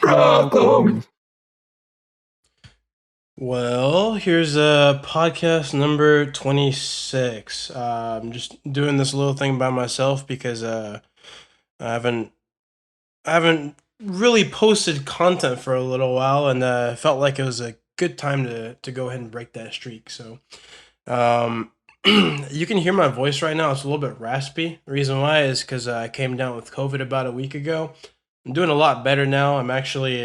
Welcome. Well, here's podcast number 26. I'm just doing this little thing by myself because I haven't I haven't really posted content for a little while, and felt like it was a good time to go ahead and break that streak. So, um, you can hear my voice right now. It's a little bit raspy. The reason why is because I came down with COVID about a week ago. I'm doing a lot better now. I'm actually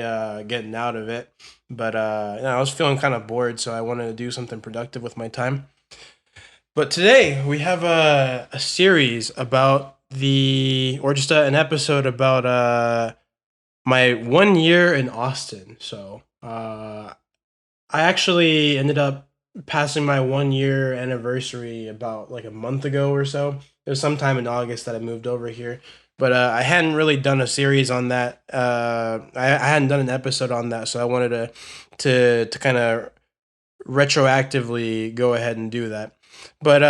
getting out of it, but I was feeling kind of bored, so I wanted to do something productive with my time. But today we have a series about or just an episode about my 1 year in Austin. So I actually ended up passing my 1 year anniversary about like a month ago or so. It was sometime in August that I moved over here, but I hadn't really done a series on that. I hadn't done an episode on that, so I wanted to kind of retroactively go ahead and do that. But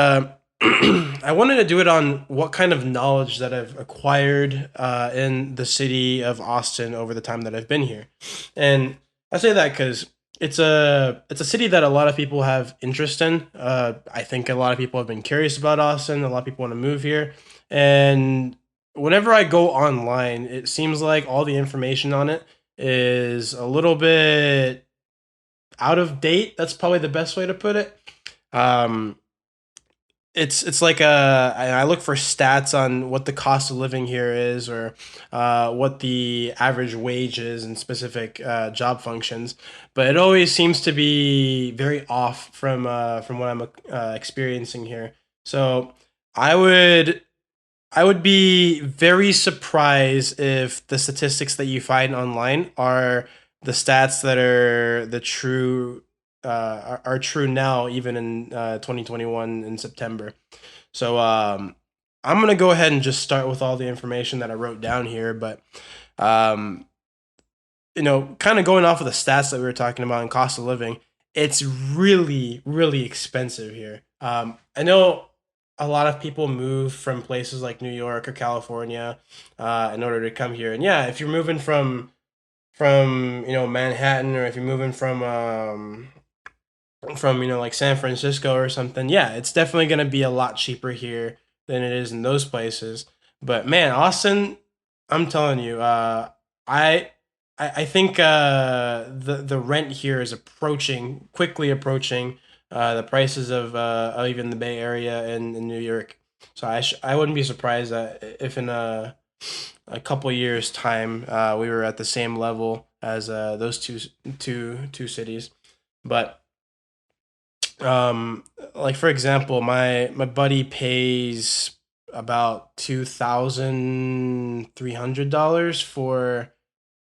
I wanted to do it on what kind of knowledge that I've acquired in the city of Austin over the time that I've been here, and I say that because it's a city that a lot of people have interest in. I think a lot of people have been curious about Austin. A lot of people want to move here, and whenever I go online, it seems like all the information on it is a little bit out of date. That's probably the best way to put it. Um, it's like I look for stats on what the cost of living here is, or what the average wage is in specific job functions, but it always seems to be very off from what I'm experiencing here. So I would I would be very surprised if the statistics that you find online are the stats that are the true are true now, even in 2021 in September. So I'm gonna go ahead and just start with all the information that I wrote down here, but um, kind of going off of the stats that we were talking about and cost of living, it's really, really expensive here. I know a lot of people move from places like New York or California in order to come here, and yeah, if you're moving from Manhattan, or if you're moving from like San Francisco or something, yeah, it's definitely going to be a lot cheaper here than it is in those places. But man, Austin, I'm telling you, I I think the rent here is quickly approaching the prices of even the Bay Area in New York. So I wouldn't be surprised that if in a couple years time we were at the same level as those two cities. But like for example, my buddy pays about $2,300 for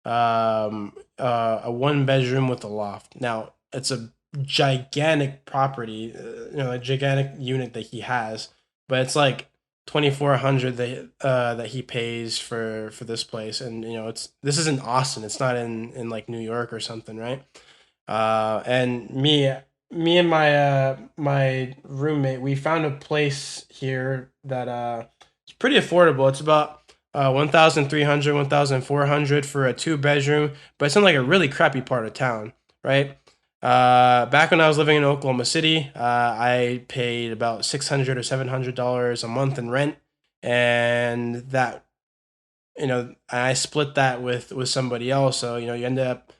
a one bedroom with a loft. Now it's a gigantic property, a gigantic unit that he has, but it's like 2,400 that he pays for this place, and this is in Austin. It's not in like New York or something, right? And me and my roommate, we found a place here that it's pretty affordable. It's about 1,300, 1,400 for a two-bedroom, but it's in like a really crappy part of town, right? Back when I was living in Oklahoma City, I paid about $600 or $700 a month in rent, and that I split that with somebody else. So you end up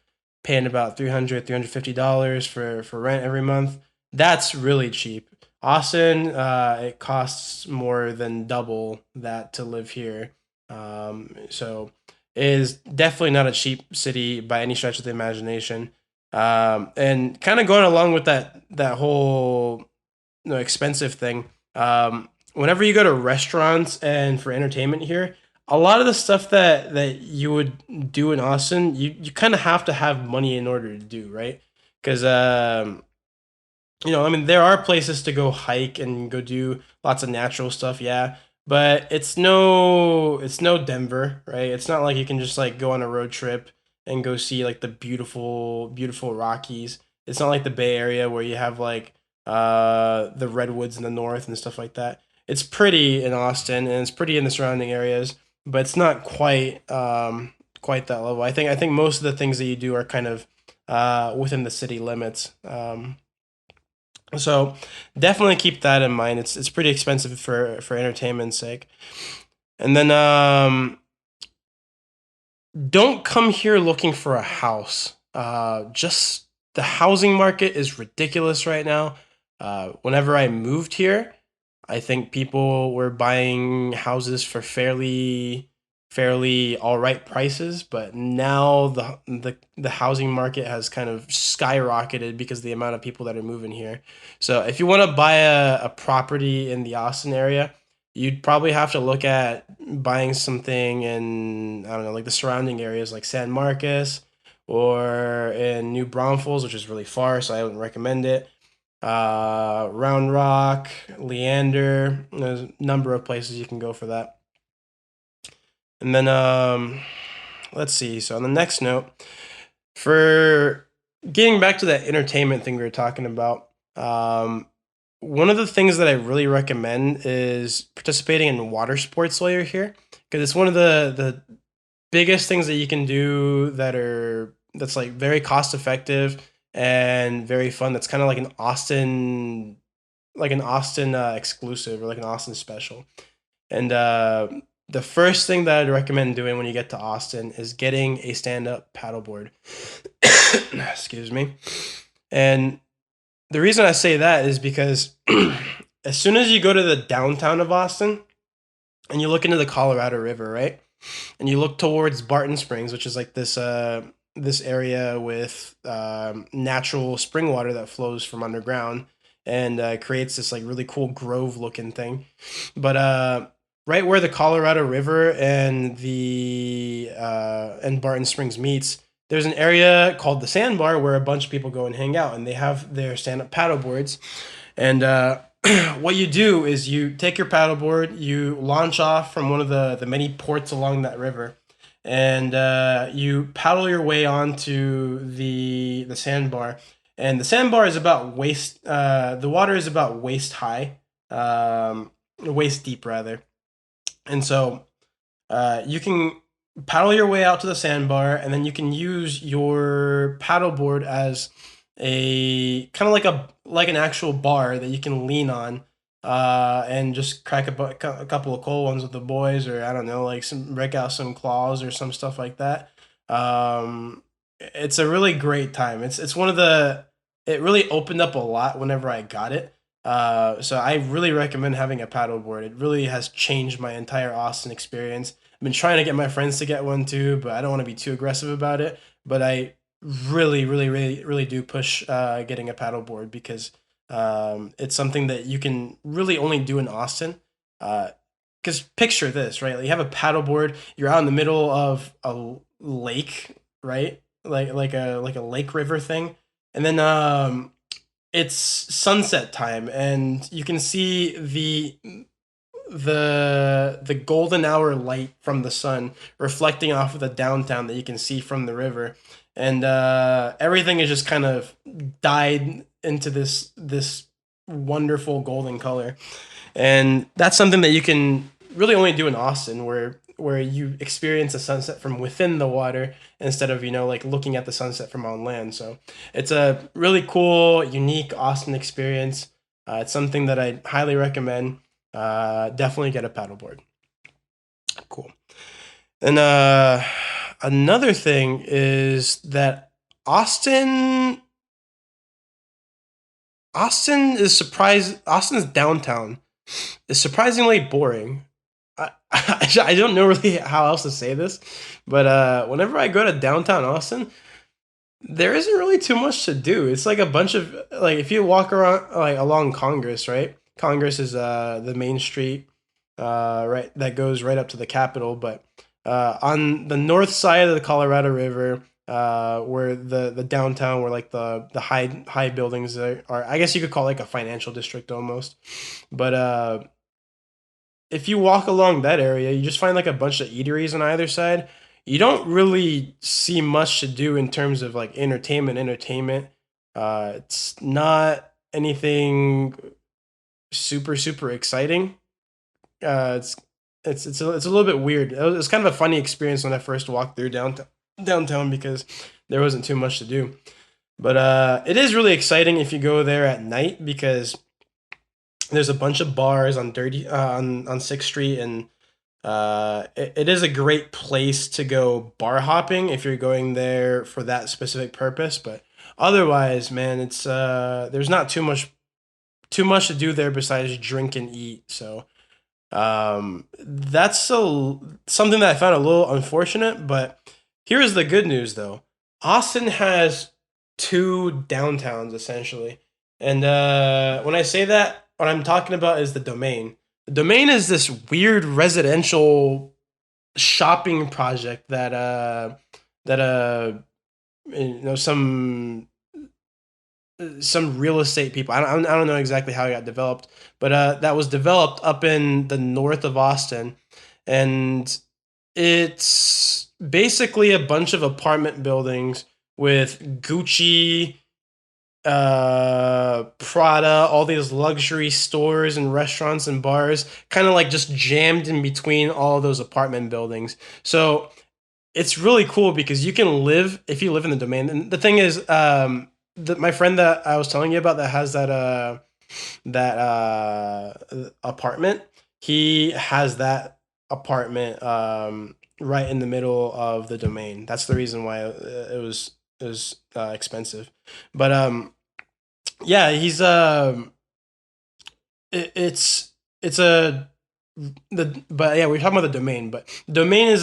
paying about 300, $350 for rent every month. That's really cheap. Austin, it costs more than double that to live here. So it is definitely not a cheap city by any stretch of the imagination. And kind of going along with that whole expensive thing. Whenever you go to restaurants and for entertainment here, a lot of the stuff that you would do in Austin, you kind of have to have money in order to do, right? Because I mean, there are places to go hike and go do lots of natural stuff, yeah, but it's no Denver, right? It's not like you can just like go on a road trip and go see like the beautiful beautiful Rockies. It's not like the Bay Area where you have like the redwoods in the north and stuff like that. It's pretty in Austin and it's pretty in the surrounding areas, but it's not quite quite that level. I think most of the things that you do are kind of within the city limits. So definitely keep that in mind. It's pretty expensive for entertainment's sake. And then don't come here looking for a house. Just the housing market is ridiculous right now. Whenever I moved here, I think people were buying houses for fairly all right prices, but now the housing market has kind of skyrocketed because of the amount of people that are moving here. So if you want to buy a property in the Austin area, you'd probably have to look at buying something in, I don't know, like the surrounding areas like San Marcos or in New Braunfels, which is really far, so I wouldn't recommend it. Round Rock, Leander. There's a number of places you can go for that. And then let's see. So on the next note, for getting back to that entertainment thing we were talking about, one of the things that I really recommend is participating in water sports while you're here, because it's one of the biggest things that you can do that's like very cost effective and very fun. That's kind of like an Austin exclusive or like an Austin special. And the first thing that I'd recommend doing when you get to Austin is getting a stand up paddleboard. Excuse me. And the reason I say that is because as soon as you go to the downtown of Austin and you look into the Colorado River, right? And you look towards Barton Springs, which is like this area with natural spring water that flows from underground and creates this like really cool grove looking thing. But right where the Colorado River and Barton Springs meets, there's an area called the Sandbar where a bunch of people go and hang out, and they have their stand up paddle boards. And what you do is you take your paddleboard, you launch off from one of the many ports along that river, and you paddle your way onto the sandbar. And the sandbar is about waist. The water is about waist high, waist deep rather. And so you can paddle your way out to the sandbar, and then you can use your paddleboard as a kind of like an actual bar that you can lean on, and just crack a couple of cold ones with the boys, or I don't know, like some break out some claws or some stuff like that. It's a really great time. It's one of the it really opened up a lot whenever I got it. So I really recommend having a paddleboard. It really has changed my entire Austin experience. I've been trying to get my friends to get one too, but I don't want to be too aggressive about it. But I really do push getting a paddleboard because it's something that you can really only do in Austin. Because picture this, right? Like you have a paddleboard, you're out in the middle of a lake, right? Like a lake river thing, and then it's sunset time, and you can see the golden hour light from the sun reflecting off of the downtown that you can see from the river, and everything is just kind of dyed into this wonderful golden color, and that's something that you can really only do in Austin, where you experience a sunset from within the water instead of like looking at the sunset from on land. So it's a really cool, unique Austin experience. It's something that I highly recommend. Definitely get a paddleboard. Cool. And another thing is that Austin Austin's downtown is surprisingly boring. I don't know really how else to say this, but whenever I go to downtown Austin, there isn't really too much to do. It's like a bunch of like if you walk around like along Congress, right? Congress is the main street, right, that goes right up to the Capitol. But on the north side of the Colorado River, where the downtown, where like the high buildings are, I guess you could call it like a financial district almost. But if you walk along that area, you just find like a bunch of eateries on either side. You don't really see much to do in terms of like entertainment. It's not anything super exciting. It's it's a little bit weird. It was kind of a funny experience when I first walked through downtown because there wasn't too much to do. But it is really exciting if you go there at night because there's a bunch of bars on dirty on Sixth Street, and it is a great place to go bar hopping if you're going there for that specific purpose. But otherwise, man, it's there's not too much to do there besides drink and eat. So that's something that I found a little unfortunate. But here's the good news, though. Austin has two downtowns essentially, and when I say that, what I'm talking about is the Domain. The Domain is this weird residential shopping project that some real estate people. I don't know exactly how it got developed, but that was developed up in the north of Austin, and it's basically a bunch of apartment buildings with Gucci, Prada, all these luxury stores and restaurants and bars, kind of like just jammed in between all those apartment buildings. So it's really cool because you can live if you live in the Domain. And the thing is, my friend that I was telling you about that has that apartment, he has that apartment right in the middle of the Domain. That's the reason why it was expensive. But yeah, he's it's a the but yeah, we're talking about the Domain, but Domain is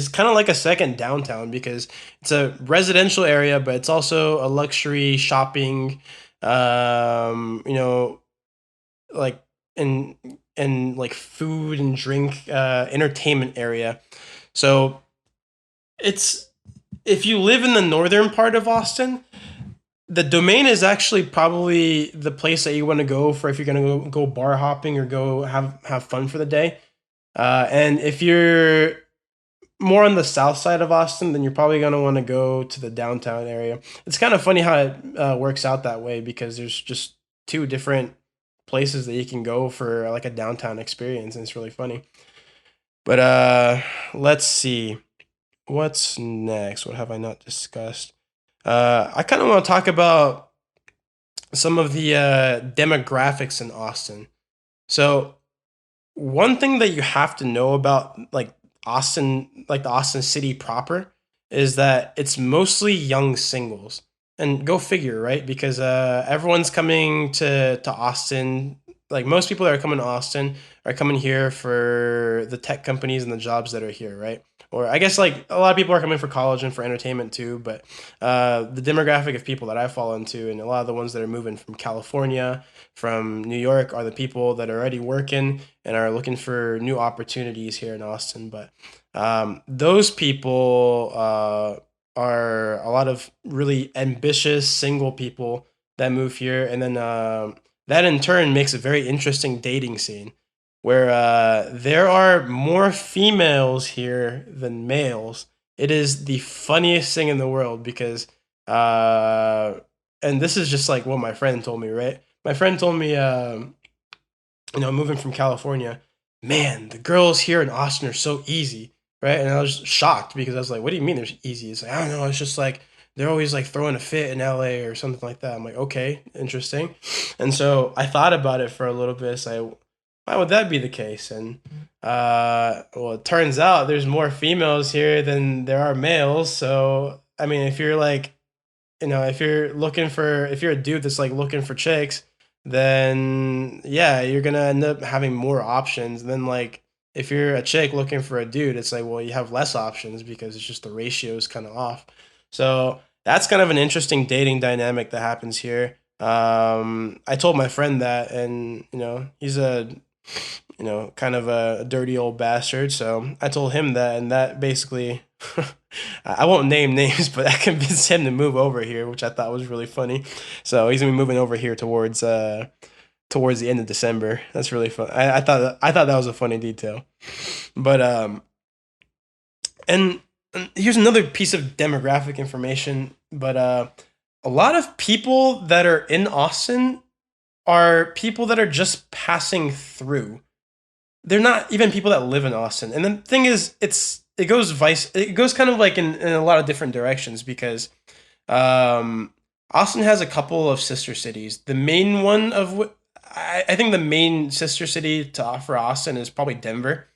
kind of like a second downtown because it's a residential area, but it's also a luxury shopping, you know, like and like food and drink, entertainment area. So it's if you live in the northern part of Austin, the Domain is actually probably the place that you want to go for if you're gonna go bar hopping or go have fun for the day. And if you're more on the south side of Austin, then you're probably going to want to go to the downtown area. It's kind of funny how it works out that way because there's just two different places that you can go for like a downtown experience, and it's really funny. But let's see what's next. What have I not discussed? I kind of want to talk about some of the demographics in Austin. So one thing that you have to know about Austin, like the Austin city proper, is that it's mostly young singles. And go figure, right? Because everyone's coming to Austin. Like most people that are coming to Austin are coming here for the tech companies and the jobs that are here, right? Or I guess like a lot of people are coming for college and for entertainment too. But the demographic of people that I fall into, and a lot of the ones that are moving from California, from New York, are the people that are already working and are looking for new opportunities here in Austin. But those people are a lot of really ambitious single people that move here, and then that in turn makes a very interesting dating scene where there are more females here than males. It is the funniest thing in the world because, uh, and this is just like what my friend told me, right? My friend told me, moving from California, man, the girls here in Austin are so easy, right? And I was shocked because I was like, what do you mean they're easy? It's like, I don't know, it's just like they're always like throwing a fit in LA or something like that. I'm like, okay, interesting. And so I thought about it for a little bit. It's like, why would that be the case? And well, it turns out there's more females here than there are males. So I mean, if you're like if you're a dude that's like looking for chicks, then yeah, you're gonna end up having more options. And then like if you're a chick looking for a dude, it's like, well, you have less options because it's just the ratio is kind of off. So that's kind of an interesting dating dynamic that happens here. I told my friend that, and he's a kind of a dirty old bastard. So I told him that, and that basically, I won't name names, but I convinced him to move over here, which I thought was really funny. So he's gonna be moving over here towards the end of December. That's really fun. I thought that was a funny detail, but and here's another piece of demographic information. But a lot of people that are in Austin are people that are just passing through. they're not even people that live in Austin. And the thing is, it goes kind of like in a lot of different directions because um, Austin has a couple of sister cities. The main one of I think the main sister city to offer Austin is probably Denver.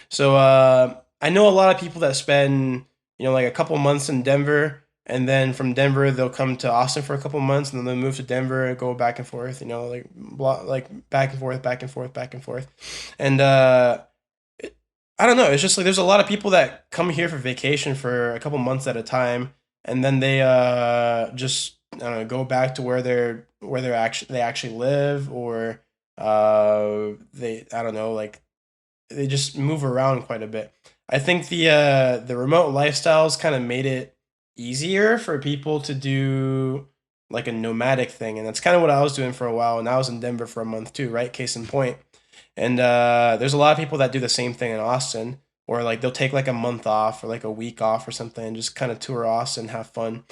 So I know a lot of people that spend like a couple months in Denver, and then from Denver they'll come to Austin for a couple months, and then they'll move to Denver and go back and forth. Like back and forth, back and forth, back and forth, and I don't know. It's just like there's a lot of people that come here for vacation for a couple months at a time, and then they just I don't know go back to they actually live, or they I don't know like they just move around quite a bit. I think the remote lifestyles kind of made it easier for people to do like a nomadic thing, and that's kind of what I was doing for a while. And I was in Denver for a month too, right? Case in point. And there's a lot of people that do the same thing in Austin, or like they'll take like a month off or like a week off or something, and just kind of tour Austin, have fun.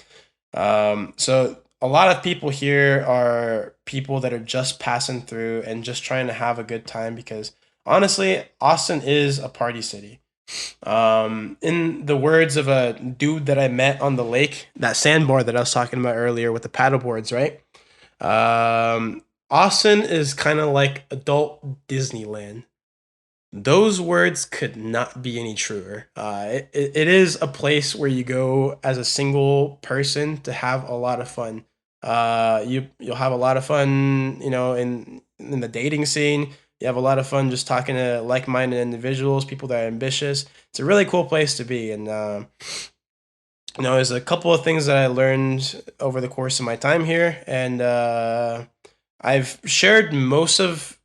So a lot of people here are people that are just passing through and just trying to have a good time because honestly, Austin is a party city. In the words of a dude that I met on the lake, that sandbar that I was talking about earlier with the paddle boards, right? Austin is kind of like adult Disneyland. Those words could not be any truer. It is a place where you go as a single person to have a lot of fun. You'll have a lot of fun, in the dating scene. You have a lot of fun just talking to like-minded individuals, people that are ambitious. It's a really cool place to be, and there's a couple of things that I learned over the course of my time here, and I've shared most of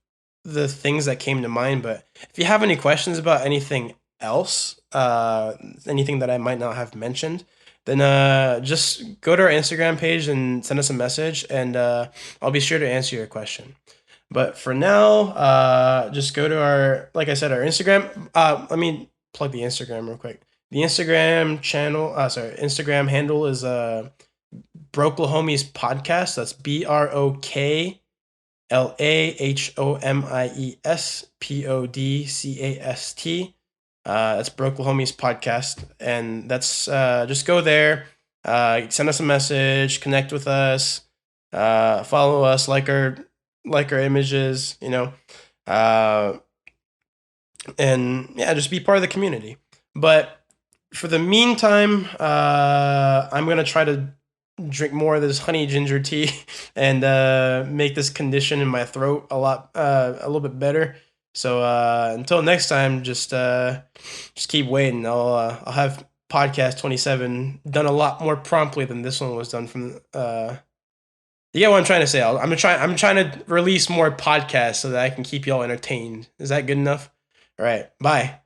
the things that came to mind. But if you have any questions about anything else, anything that I might not have mentioned, then just go to our Instagram page and send us a message, and I'll be sure to answer your question. But for now, just go to like I said, our Instagram. Let me plug the Instagram real quick. The Instagram handle is Broklehomies Podcast. That's BROKLAHOMIES That's Broklehomies Podcast, and that's just go there, send us a message, connect with us, follow us, like our images, uh, and yeah, just be part of the community. But for the meantime, I'm gonna try to drink more of this honey ginger tea and make this condition in my throat a little bit better. So until next time, just keep waiting. I'll have podcast 27 done a lot more promptly than this one was done from. You get what I'm trying to say? I'm trying to release more podcasts so that I can keep y'all entertained. Is that good enough? All right. Bye.